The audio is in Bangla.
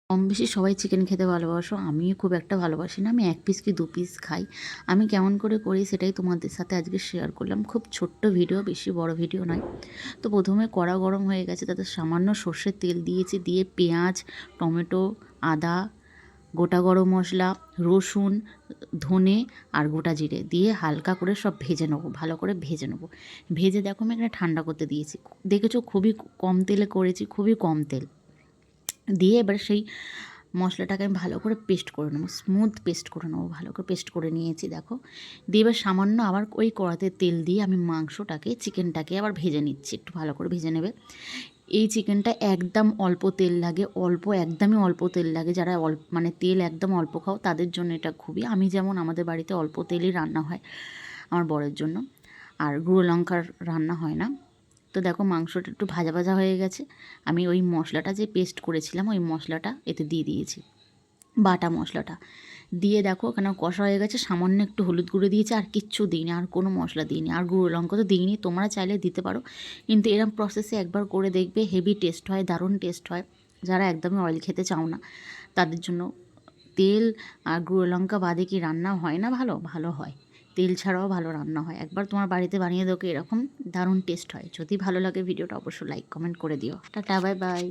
কম বেশি সবাই চিকেন খেতে ভালোবাসো, আমিও খুব একটা ভালোবাসি না। আমি 1 পিস কি 2 পিস খাই। আমি কেমন করে করি সেটাই তোমাদের সাথে আজকে শেয়ার করলাম। খুব ছোট্ট ভিডিও, বেশি বড় ভিডিও নয়। তো প্রথমে কড়া গরম হয়ে গেছে, তাতে সামান্য সর্ষের তেল দিয়েছি, দিয়ে পেঁয়াজ, টমেটো, আদা, গোটা গরম মশলা, রসুন, ধনে আর গোটা জিরে দিয়ে হালকা করে সব ভেজে নেবো, ভালো করে ভেজে নেবো। ভেজে দেখো আমি এখানে ঠান্ডা করতে দিয়েছি। দেখেছো খুবই কম তেলে করেছি, খুবই কম তেল দিয়ে এবার সেই মশলাটাকে আমি ভালো করে পেস্ট করে নেবো, স্মুথ পেস্ট করে নেবো। ভালো করে পেস্ট করে নিয়েছি দেখো। দিয়ে এবার সামান্য আবার ওই কড়াতে তেল দিয়ে আমি চিকেনটাকে আবার ভেজে নিচ্ছি, একটু ভালো করে ভেজে নেবে। এই চিকেনটা একদম অল্প তেল লাগে, একদমই অল্প তেল লাগে। যারা মানে তেল একদম অল্প খাও তাদের জন্য এটা খুবই, আমি যেমন আমাদের বাড়িতে অল্প তেলই রান্না হয় আমার বরের জন্য, আর গুঁড়ো লঙ্কার রান্না হয় না। তো দেখো মাংসটা একটু ভাজা ভাজা হয়ে গেছে। আমি ওই মশলাটা যে পেস্ট করেছিলাম ওই মশলাটা এতে দিয়ে দিয়েছি, বাটা মশলাটা দিয়ে দেখো ওখানে কষা হয়ে গেছে। সামান্য একটু হলুদ গুঁড়ো দিয়েছি, আর কিচ্ছু দিইনি, আর কোনো মশলা দিইনি, আর গুঁড়ো লঙ্কা তো দিইনি। তোমরা চাইলে দিতে পারো, কিন্তু এরম প্রসেসে একবার করে দেখবে, হেভি টেস্ট হয়, দারুণ টেস্ট হয়। যারা একদমই অয়েল খেতে চাও না তাদের জন্য। তেল আর গুঁড়ো লঙ্কা বাদে কি রান্না হয় না ভালো? ভালো হয়। তেল ছাড়াও ভালো রান্না হয়। একবার তোমার বাড়িতে বানিয়ে দেখো, এরকম দারুণ টেস্ট হয়। যদি ভালো লাগে ভিডিওটা অবশ্যই লাইক কমেন্ট করে দিও। Tata, bye bye.